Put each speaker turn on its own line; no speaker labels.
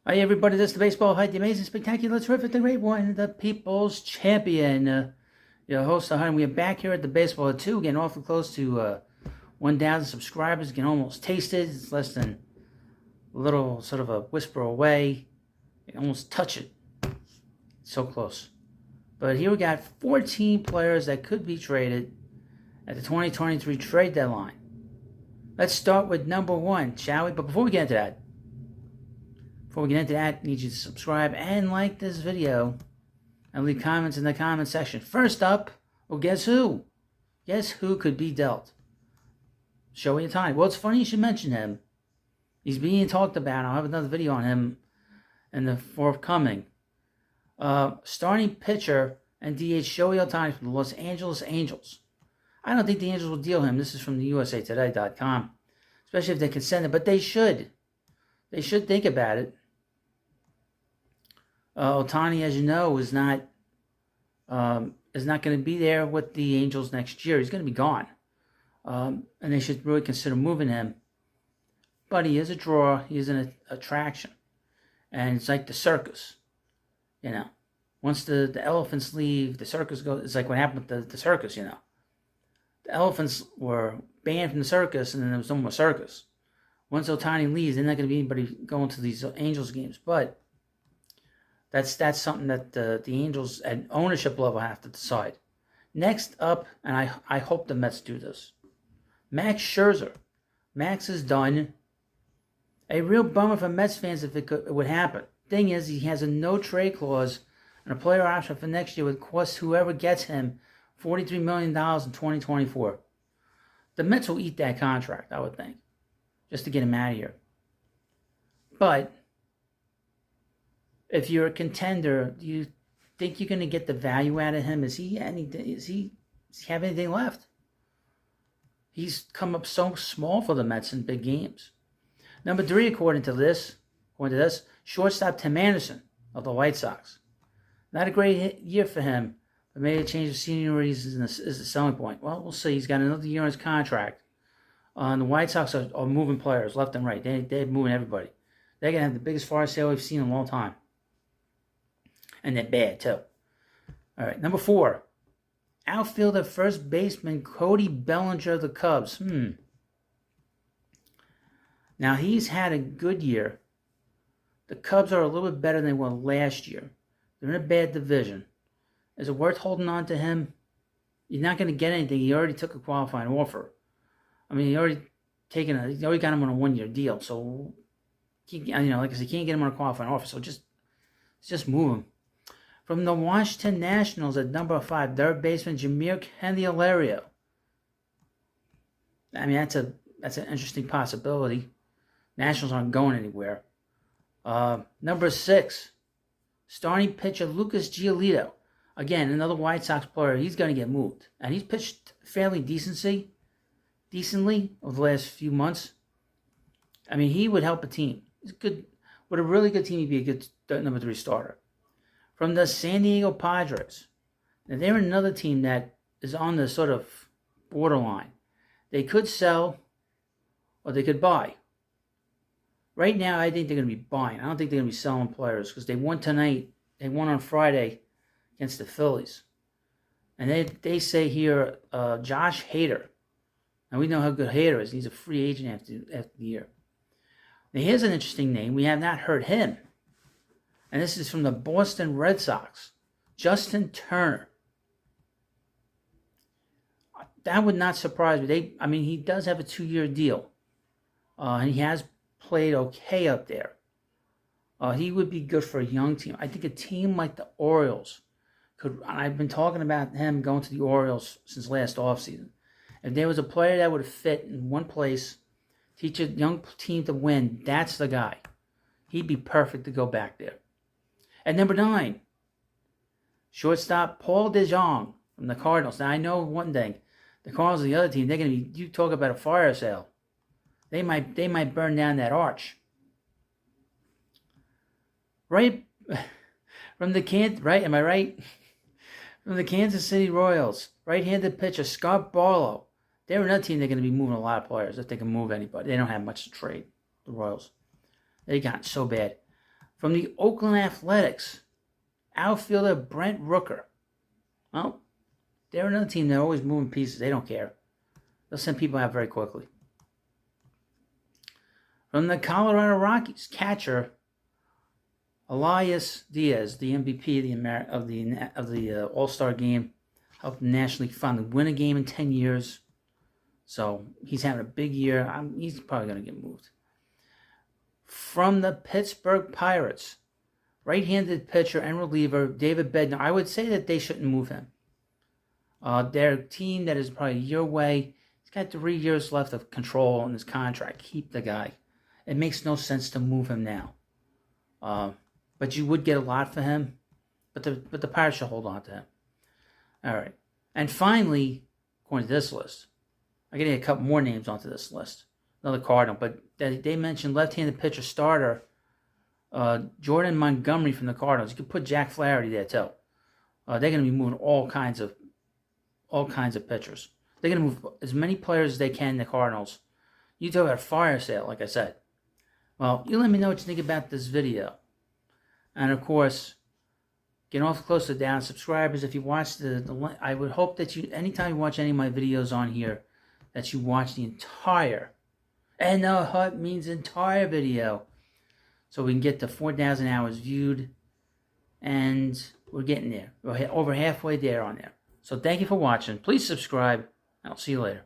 Hi everybody, this is the Baseball Hype, the amazing, spectacular, terrific, the great one, the people's champion. Your host, Hunt. We are back here at the Baseball Hut 2, getting awfully close to 1,000 subscribers. You can almost taste it. It's less than a little sort of a whisper away. You can almost touch it. So close. But here we got 14 players that could be traded at the 2023 trade deadline. Let's start with number one, shall we? But before we get into that, I need you to subscribe and like this video and leave comments in the comment section. First up, well, guess who? Guess who could be dealt? Shohei Ohtani. Well, it's funny you should mention him. He's being talked about. I'll have another video on him in the forthcoming. Starting pitcher and DH Shohei Ohtani from the Los Angeles Angels. I don't think the Angels will deal him. This is from the USAToday.com. Especially if they can send it, but they should. They should think about it. Ohtani, as you know, is not going to be there with the Angels next year. He's going to be gone, and they should really consider moving him. But he is a draw. He is an attraction, and it's like the circus. You know, once the elephants leave, the circus goes. It's like what happened with the circus. You know, the elephants were banned from the circus, and then there was no more circus. Once Ohtani leaves, there's not going to be anybody going to these Angels games. But that's something that the Angels at ownership level have to decide. Next up, and I hope the Mets do this, Max Scherzer. Max is done. A real bummer for Mets fans if it would happen. Thing is, he has a no-trade clause and a player option for next year would cost whoever gets him $43 million in 2024. The Mets will eat that contract, I would think, just to get him out of here. But if you're a contender, do you think you're going to get the value out of him? Does he have anything left? He's come up so small for the Mets in big games. Number three, according to this, shortstop Tim Anderson of the White Sox. Not a great year for him, but maybe a change of scenery is the selling point. Well, we'll see. He's got another year on his contract. The White Sox are moving players left and right. They're moving everybody. They're going to have the biggest fire sale we've seen in a long time. And they're bad, too. All right, number four. Outfielder first baseman Cody Bellinger of the Cubs. Now, he's had a good year. The Cubs are a little bit better than they were last year. They're in a bad division. Is it worth holding on to him? You're not going to get anything. He already took a qualifying offer. I mean, he already got him on a 1-year deal. So, like I said, you can't get him on a qualifying offer. So just move him. From the Washington Nationals at number 5, third baseman Jameer Candelario. I mean, that's an interesting possibility. Nationals aren't going anywhere. Number 6, starting pitcher Lucas Giolito. Again, another White Sox player. He's going to get moved, and he's pitched fairly decently over the last few months. I mean, he would help a team. He's good. With a really good team, he'd be a good number 3 starter. From the San Diego Padres. Now, they're another team that is on the sort of borderline. They could sell or they could buy. Right now, I think they're going to be buying. I don't think they're going to be selling players because they won tonight. They won on Friday against the Phillies. And they say here, Josh Hader. And we know how good Hader is. He's a free agent after the year. Now, here's an interesting name. We have not heard him. And this is from the Boston Red Sox. Justin Turner. That would not surprise me. He does have a 2-year deal. And he has played okay up there. He would be good for a young team. I think a team like the Orioles could. I've been talking about him going to the Orioles since last offseason. If there was a player that would fit in one place, teach a young team to win, that's the guy. He'd be perfect to go back there. At number 9, shortstop Paul DeJong from the Cardinals. Now, I know one thing. The Cardinals are the other team. They're going to be, you talk about a fire sale. They might burn down that arch. Right? Am I right? From the Kansas City Royals, right-handed pitcher Scott Barlow. They're another team they're going to be moving a lot of players if they can move anybody. They don't have much to trade, the Royals. They got so bad. From the Oakland Athletics, outfielder Brent Rooker. Well, they're another team. They're always moving pieces. They don't care. They'll send people out very quickly. From the Colorado Rockies, catcher Elias Diaz, the MVP of the All-Star game, helped the National League finally win a game in 10 years. So he's having a big year. He's probably going to get moved. From the Pittsburgh Pirates, right-handed pitcher and reliever David Bednar. I would say that they shouldn't move him. Their team that is probably a year away. He's got 3 years left of control on his contract. Keep the guy. It makes no sense to move him now. But you would get a lot for him. But the Pirates should hold on to him. All right. And finally, according to this list, I'm getting a couple more names onto this list. Another Cardinal. But they mentioned left-handed pitcher starter Jordan Montgomery from the Cardinals. You could put Jack Flaherty there too. They're going to be moving all kinds of pitchers. They're going to move as many players as they can, the Cardinals. You talk about a fire sale, like I said. Well, you let me know what you think about this video. And of course, get off closer down. Subscribers, if you watch I would hope that you, anytime you watch any of my videos on here, that you watch the entire, and the hut means entire video, so we can get to 4,000 hours viewed, and we're getting there. We're over halfway there on there. So thank you for watching. Please subscribe, and I'll see you later.